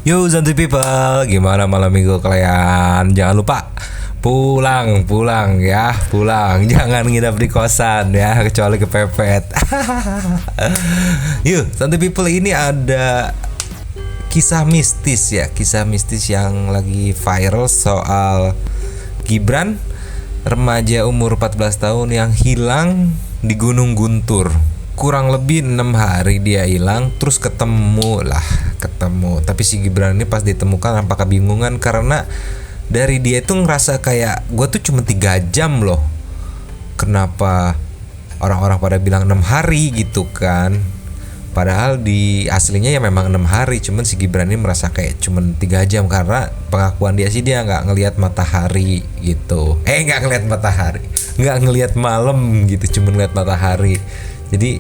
Yo Santuy People, gimana malam minggu kalian? Jangan lupa pulang ya, pulang. Jangan nginap di kosan ya, kecuali kepepet. Yuk Santuy People, ini ada kisah mistis ya, kisah mistis yang lagi viral soal Gibran, remaja umur 14 tahun yang hilang di Gunung Guntur. Kurang lebih 6 hari dia hilang, terus ketemu. Tapi si Gibran ini pas ditemukan nampak kebingungan karena dari dia itu ngerasa kayak gue tuh cuma 3 jam loh. Kenapa orang-orang pada bilang 6 hari gitu kan? Padahal di aslinya ya memang 6 hari, cuman si Gibran ini merasa kayak cuma 3 jam karena pengakuan dia sih dia nggak ngelihat matahari gitu. Nggak ngelihat matahari, nggak ngelihat malam gitu, cuma ngelihat matahari. Jadi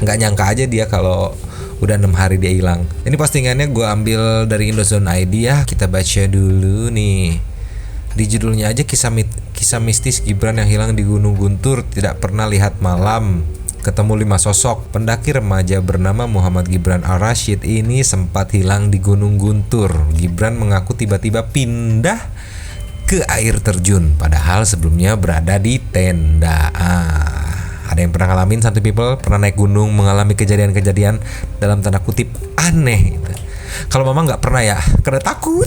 nggak nyangka aja dia kalau udah 6 hari dia hilang. Ini postingannya gue ambil dari Indozone ID ya, kita baca dulu nih. Di judulnya aja kisah mistis Gibran yang hilang di Gunung Guntur, tidak pernah lihat malam. Ketemu 5 sosok. Pendaki remaja bernama Muhammad Gibran Al-Rashid ini sempat hilang di Gunung Guntur. Gibran mengaku tiba-tiba pindah ke air terjun, padahal sebelumnya berada di tenda. Ada yang pernah ngalamin Santuy People, pernah naik gunung mengalami kejadian-kejadian dalam tanda kutip aneh gitu. Kalau mama nggak pernah ya, karena takut.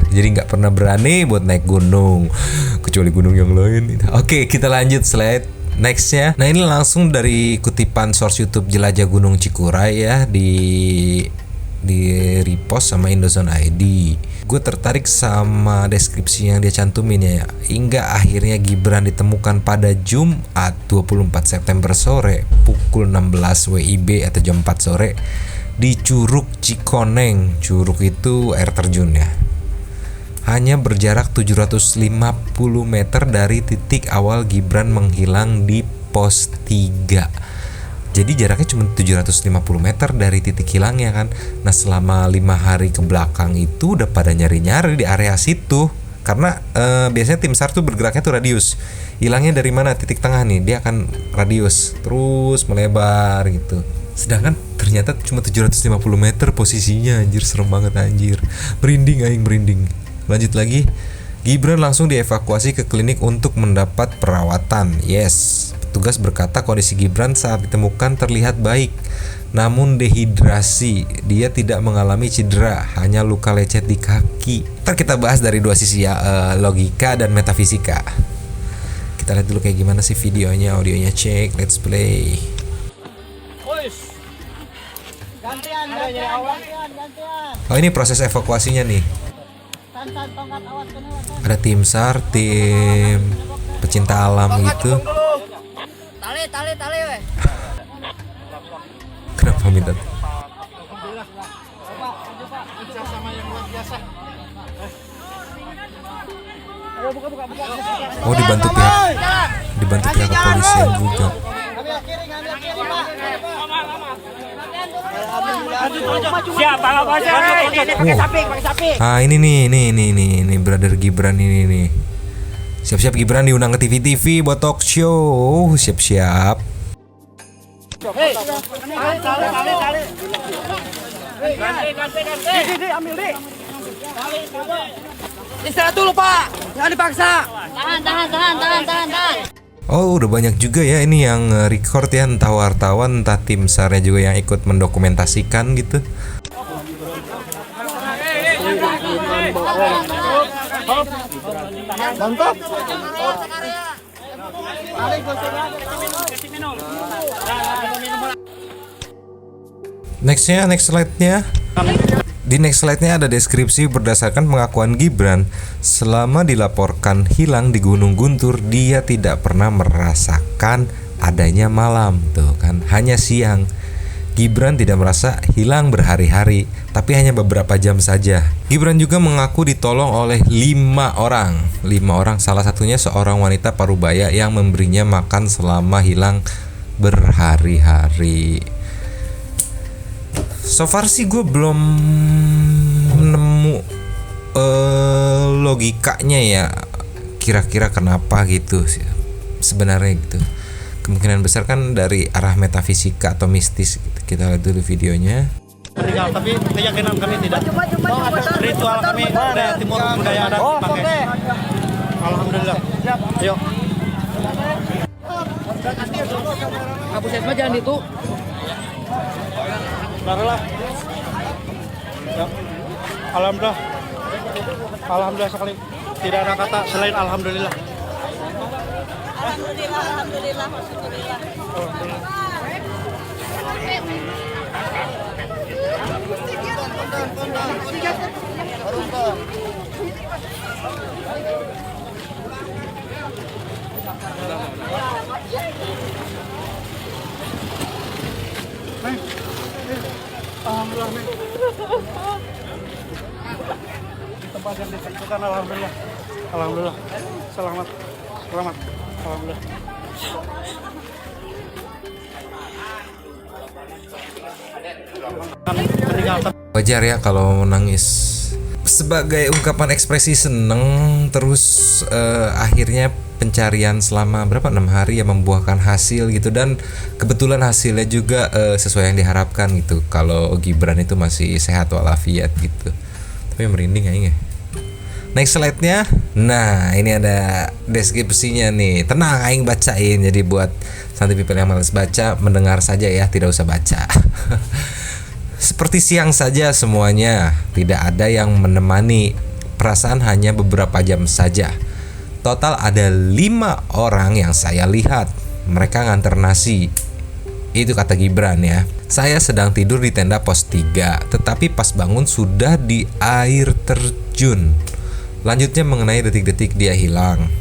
Jadi nggak pernah berani buat naik gunung, kecuali gunung yang lain. Oke, kita lanjut slide nextnya. Nah, ini langsung dari kutipan source YouTube Jelajah Gunung Cikuray ya, di repost sama Indozone ID. Gue tertarik sama deskripsi yang dia cantumin ya. Hingga akhirnya Gibran ditemukan pada Jumat 24 September sore pukul 16 WIB atau jam 4 sore di Curug Cikoneng. Curug itu air terjun ya. Hanya berjarak 750 meter dari titik awal Gibran menghilang di pos 3. Jadi jaraknya cuma 750 meter dari titik hilangnya kan. Nah, selama 5 hari ke belakang itu udah pada nyari-nyari di area situ. Karena biasanya tim SAR tuh bergeraknya tuh radius. Hilangnya dari mana? Titik tengah nih, dia akan radius terus melebar gitu. Sedangkan ternyata cuma 750 meter posisinya. Anjir, serem banget anjir. Merinding. Lanjut lagi. Gibran langsung dievakuasi ke klinik untuk mendapat perawatan. Yes, petugas berkata kondisi Gibran saat ditemukan terlihat baik, namun dehidrasi. Dia tidak mengalami cedera, hanya luka lecet di kaki. Ntar kita bahas dari dua sisi ya, logika dan metafisika. Kita lihat dulu kayak gimana sih videonya, audionya cek, let's play. Gantian. Oh, ini proses evakuasinya nih. Ada tim SAR, tim pecinta alam gitu. Tali weh. Kenapa minta? Oh, dibantu pihak kepolisian juga. Siapa pakai sapi. Ini brother Gibran ini nih. Siap-siap Gibran diundang ke TV buat talk show. Siap-siap. Tali. Ganti, ambil deh. Istirahat dulu, Pak. Jangan dipaksa. Tahan. Oh, udah banyak juga ya ini yang record ya, entah wartawan, entah tim SAR-nya juga yang ikut mendokumentasikan gitu. Mantap. Next slide-nya. Di next slide-nya ada deskripsi berdasarkan pengakuan Gibran. Selama dilaporkan hilang di Gunung Guntur, dia tidak pernah merasakan adanya malam, tuh kan, hanya siang. Gibran tidak merasa hilang berhari-hari, tapi hanya beberapa jam saja. Gibran juga mengaku ditolong oleh 5 orang. 5 orang, salah satunya seorang wanita parubaya yang memberinya makan selama hilang berhari-hari. So far sih gue belum nemu logikanya ya, kira-kira kenapa gitu sih sebenarnya gitu. Kemungkinan besar kan dari arah metafisika atau mistis gitu. Kita lihat dulu videonya. meninggal, tapi keyakinan kami tidak. Ritual kami budaya timur, budaya adat dipakai. Alhamdulillah. Yuk. Abu Set mah jangan itu. Taruhlah. Ya. Alhamdulillah. Alhamdulillah sekali. Tidak ada kata selain alhamdulillah. Alhamdulillah. Alhamdulillah. Tempat yang ditentukan alhamdulillah. Alhamdulillah. Selamat. Selamat. Alhamdulillah. Wajar ya kalau nangis sebagai ungkapan ekspresi seneng. Terus akhirnya pencarian selama 6 hari ya membuahkan hasil gitu, dan kebetulan hasilnya juga sesuai yang diharapkan gitu. Kalau Gibran itu masih sehat walafiat gitu. Tapi merinding aing ya. Next slide-nya. Nah, ini ada deskripsinya nih. Tenang aing bacain. Jadi buat santai people yang malas baca, mendengar saja ya, tidak usah baca. Seperti siang saja semuanya, tidak ada yang menemani. Perasaan hanya beberapa jam saja. Total ada 5 orang yang saya lihat. Mereka nganter nasi. Itu kata Gibran ya. Saya sedang tidur di tenda pos 3, tetapi pas bangun sudah di air terjun. Lanjutnya mengenai detik-detik dia hilang.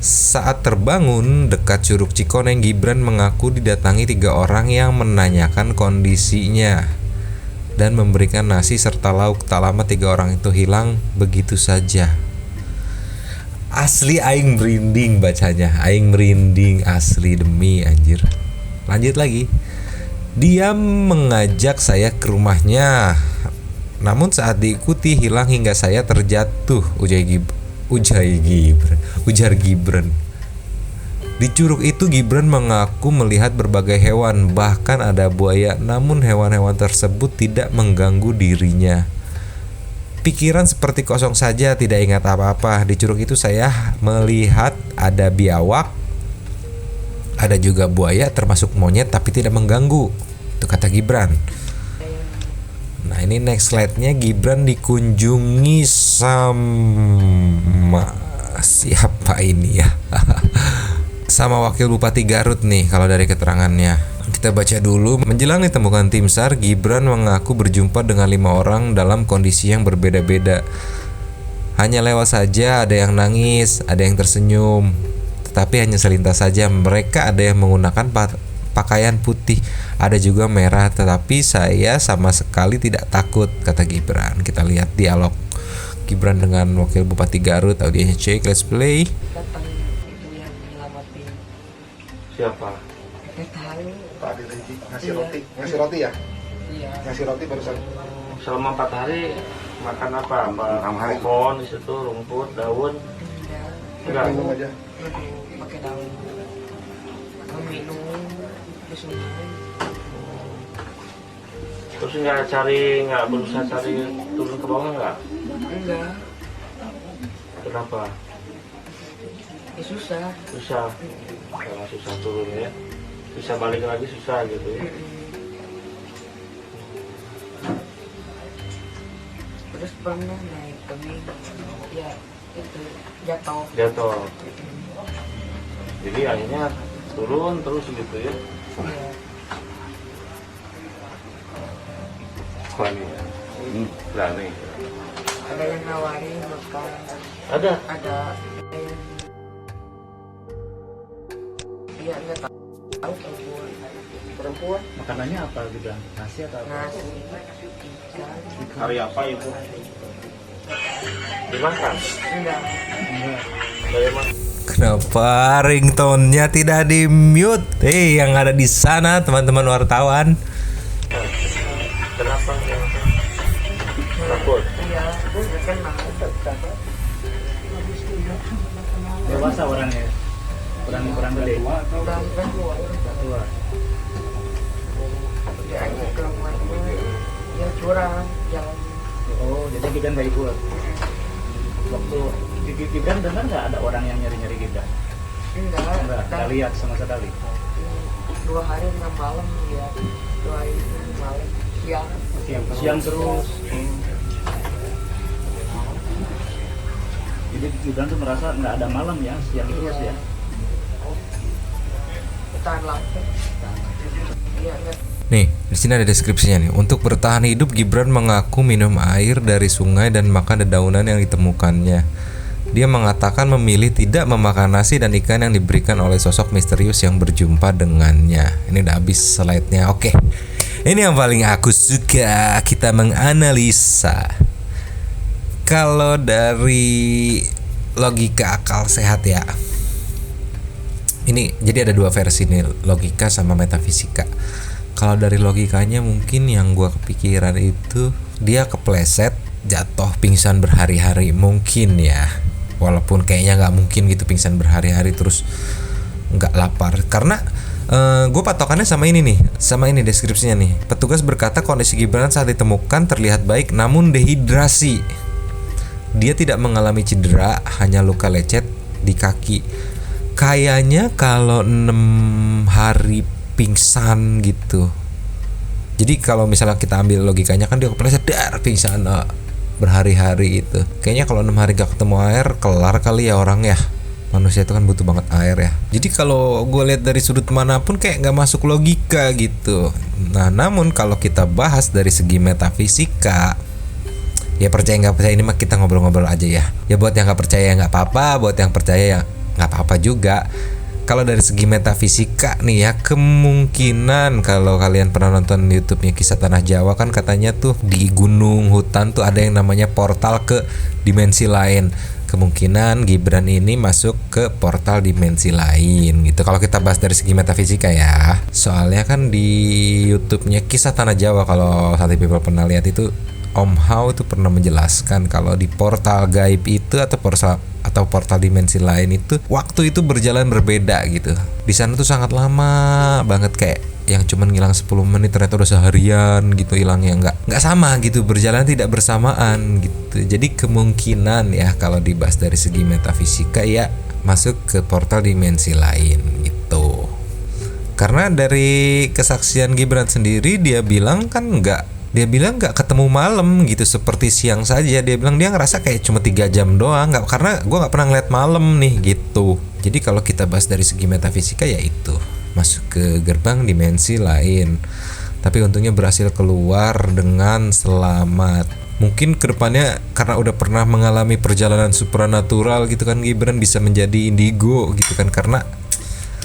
Saat terbangun dekat Curug Cikoneng, Gibran mengaku didatangi 3 orang yang menanyakan kondisinya dan memberikan nasi serta lauk. Tak lama 3 orang itu hilang begitu saja. Asli aing merinding bacanya. Aing merinding asli demi anjir. Lanjut lagi. Dia mengajak saya ke rumahnya. Namun saat diikuti hilang hingga saya terjatuh. Ujar Gibran. Di curug itu Gibran mengaku melihat berbagai hewan, bahkan ada buaya, namun hewan-hewan tersebut tidak mengganggu dirinya. Pikiran seperti kosong saja, tidak ingat apa-apa. Di curug itu saya melihat ada biawak, ada juga buaya termasuk monyet, tapi tidak mengganggu. Itu kata Gibran. Nah, ini next slide-nya. Gibran dikunjungi sama siapa ini ya? Sama Wakil Bupati Garut nih kalau dari keterangannya. Kita baca dulu. Menjelang ditemukan tim SAR, Gibran mengaku berjumpa dengan 5 orang dalam kondisi yang berbeda-beda. Hanya lewat saja, ada yang nangis, ada yang tersenyum, tetapi hanya selintas saja. Mereka ada yang menggunakan pakaian putih, ada juga merah, tetapi saya sama sekali tidak takut, kata Gibran. Kita lihat dialog Gibran dengan Wakil Bupati Garut. Audiensnya cek, let's play. Datang itu yang nyelamatin. Siapa? Tahu. Pak Adi ngasih roti, ngasih roti ya? Iya. Ngasih roti barusan. Selama 4 hari makan apa? 6 hari. Pohon di situ, rumput, daun. Enggak. Minum aja. Pakai daun. Minum. Terus minum. Terus nggak berusaha cari turun ke bawah nggak? Enggak. Kenapa? Ya susah. Susah. Karena susah turun ya. Bisa balik lagi susah gitu ya. Terus pernah naik tebing. Ya itu jatuh. Jatuh. Jadi akhirnya turun terus gitu ya. Iya. Berani ya. Berani. Ada yang nawarin makan. Ada. Ada yang iya nggak tahu perempuan Makanannya apa gitu? Nasi atau apa? nasi ikan Hari apa ibu? Dimakan? enggak Bagaimana? Kenapa ringtone-nya tidak di mute? Yang ada di sana teman-teman wartawan. Kenapa? Takut. iya nggak kenal Dewasa orangnya. Kurang gede. udah keluar Tua. ya keluar Ya curang jalan. Oh, jadi Gibran nggak ikut. Waktu Gibran dengar nggak ada orang yang nyari-nyari Gibran? Nggak lihat sama sekali. 2 hari 6 malam ya. 2 hari 6 malam Siang terus. Jadi Gibran tuh merasa nggak ada malam ya, siang terus ya. Tahan lapar. Iya enggak. Nih, di sini ada deskripsinya nih. Untuk bertahan hidup, Gibran mengaku minum air dari sungai dan makan dedaunan yang ditemukannya. Dia mengatakan memilih tidak memakan nasi dan ikan yang diberikan oleh sosok misterius yang berjumpa dengannya. Ini udah habis slide-nya. Oke. Ini yang paling aku suka. Kita menganalisa. Kalau dari logika akal sehat ya. Ini jadi ada 2 versi nih, logika sama metafisika. Kalau dari logikanya mungkin yang gua kepikiran itu dia kepleset, jatuh pingsan berhari-hari mungkin ya. Walaupun kayaknya nggak mungkin gitu pingsan berhari-hari terus nggak lapar. Karena gue patokannya sama ini nih, sama ini deskripsinya nih. Petugas berkata kondisi Gibran saat ditemukan terlihat baik namun dehidrasi. Dia tidak mengalami cedera, hanya luka lecet di kaki. Kayaknya kalau 6 hari pingsan gitu. Jadi kalau misalnya kita ambil logikanya kan dia kepleset pingsan berhari-hari gitu. Kayaknya kalau 6 hari gak ketemu air kelar kali ya orang ya. Manusia itu kan butuh banget air ya. Jadi kalau gue lihat dari sudut manapun kayak gak masuk logika gitu. Nah namun kalau kita bahas dari segi metafisika, ya percaya nggak percaya ini mah kita ngobrol-ngobrol aja ya. Ya buat yang nggak percaya ya nggak apa-apa, buat yang percaya ya nggak apa-apa juga. Kalau dari segi metafisika nih ya, kemungkinan kalau kalian pernah nonton YouTube-nya Kisah Tanah Jawa kan katanya tuh di gunung hutan tuh ada yang namanya portal ke dimensi lain. Kemungkinan Gibran ini masuk ke portal dimensi lain gitu. Kalau kita bahas dari segi metafisika ya. Soalnya kan di YouTube-nya Kisah Tanah Jawa, kalau Santai People pernah lihat itu, Om Hao itu pernah menjelaskan kalau di portal gaib itu atau portal dimensi lain itu waktu itu berjalan berbeda gitu. Di sana tuh sangat lama banget, kayak yang cuman ngilang 10 menit ternyata udah seharian gitu hilangnya, nggak sama gitu, berjalan tidak bersamaan gitu. Jadi kemungkinan ya kalau dibahas dari segi metafisika ya masuk ke portal dimensi lain gitu. Karena dari kesaksian Gibran sendiri dia bilang nggak ketemu malam gitu, seperti siang saja. Dia bilang dia ngerasa kayak cuma 3 jam doang, nggak, karena gue nggak pernah ngeliat malam nih gitu. Jadi kalau kita bahas dari segi metafisika ya itu masuk ke gerbang dimensi lain. Tapi untungnya berhasil keluar dengan selamat. Mungkin kedepannya karena udah pernah mengalami perjalanan supranatural gitu kan, Gibran bisa menjadi indigo gitu kan, karena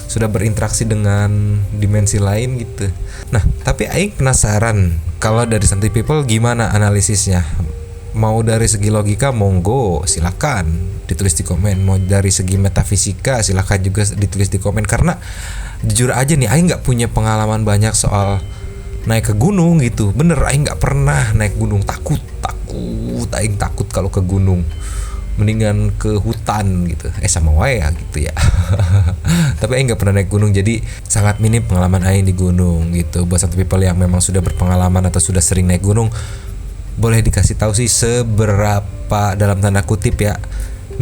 sudah berinteraksi dengan dimensi lain gitu. Nah, tapi Aing penasaran kalau dari Santai People gimana analisisnya? Mau dari segi logika monggo silakan ditulis di komen. Mau dari segi metafisika silakan juga ditulis di komen. Karena jujur aja nih, Aing nggak punya pengalaman banyak soal naik ke gunung gitu. Bener, Aing nggak pernah naik gunung. Takut. Aing takut kalau ke gunung. Mendingan ke hutan gitu, sama wae ya gitu ya. Tapi Aing nggak pernah naik gunung, jadi sangat minim pengalaman Aing di gunung gitu. Buat Santai People yang memang sudah berpengalaman atau sudah sering naik gunung, boleh dikasih tahu sih seberapa dalam tanda kutip ya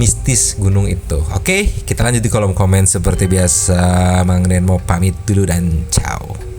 mistis gunung itu. Oke, kita lanjut di kolom komen seperti biasa. Mang Den mau pamit dulu dan ciao.